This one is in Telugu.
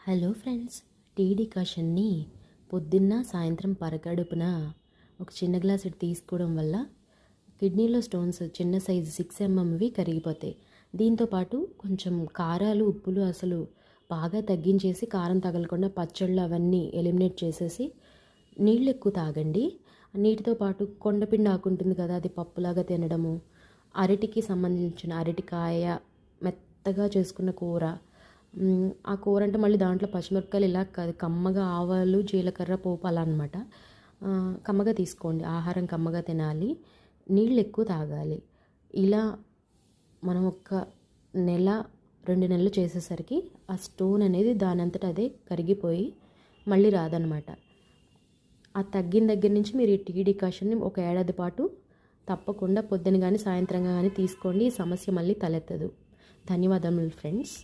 హలో ఫ్రెండ్స్, టీ డికాషన్ని పొద్దున్న సాయంత్రం పరగడుపున ఒక చిన్న గ్లాసు తీసుకోవడం వల్ల కిడ్నీలో స్టోన్స్ చిన్న సైజు 6 mmవి కరిగిపోతాయి. దీంతోపాటు కొంచెం కారాలు ఉప్పులు అసలు బాగా తగ్గించేసి కారం తగలకుండా పచ్చళ్ళు అవన్నీ ఎలిమినేట్ చేసేసి నీళ్ళు ఎక్కువ తాగండి. నీటితో పాటు కొండపిండి ఆకు ఉంటుంది కదా, అది పప్పులాగా తినడము, అరటికి సంబంధించిన అరటికాయ మెత్తగా చేసుకున్న కూర, ఆ కూర అంటే మళ్ళీ దాంట్లో పచ్చిమిరపకాయలు ఇలా కాదు, కమ్మగా ఆవాలు జీలకర్ర పోపు అలా అనమాట. కమ్మగా తీసుకోండి, ఆహారం కమ్మగా తినాలి, నీళ్ళు ఎక్కువ తాగాలి. ఇలా మనం ఒక నెల 2 నెలలు చేసేసరికి ఆ స్టోన్ అనేది దానంతట అదే కరిగిపోయి మళ్ళీ రాదనమాట. ఆ తగ్గిన దగ్గర నుంచి మీరు ఈ టీ డికాషన్ని ఒక ఏడాది పాటు తప్పకుండా పొద్దున కానీ సాయంత్రం కానీ తీసుకోండి. ఈ సమస్య మళ్ళీ తలెత్తదు. ధన్యవాదములు ఫ్రెండ్స్.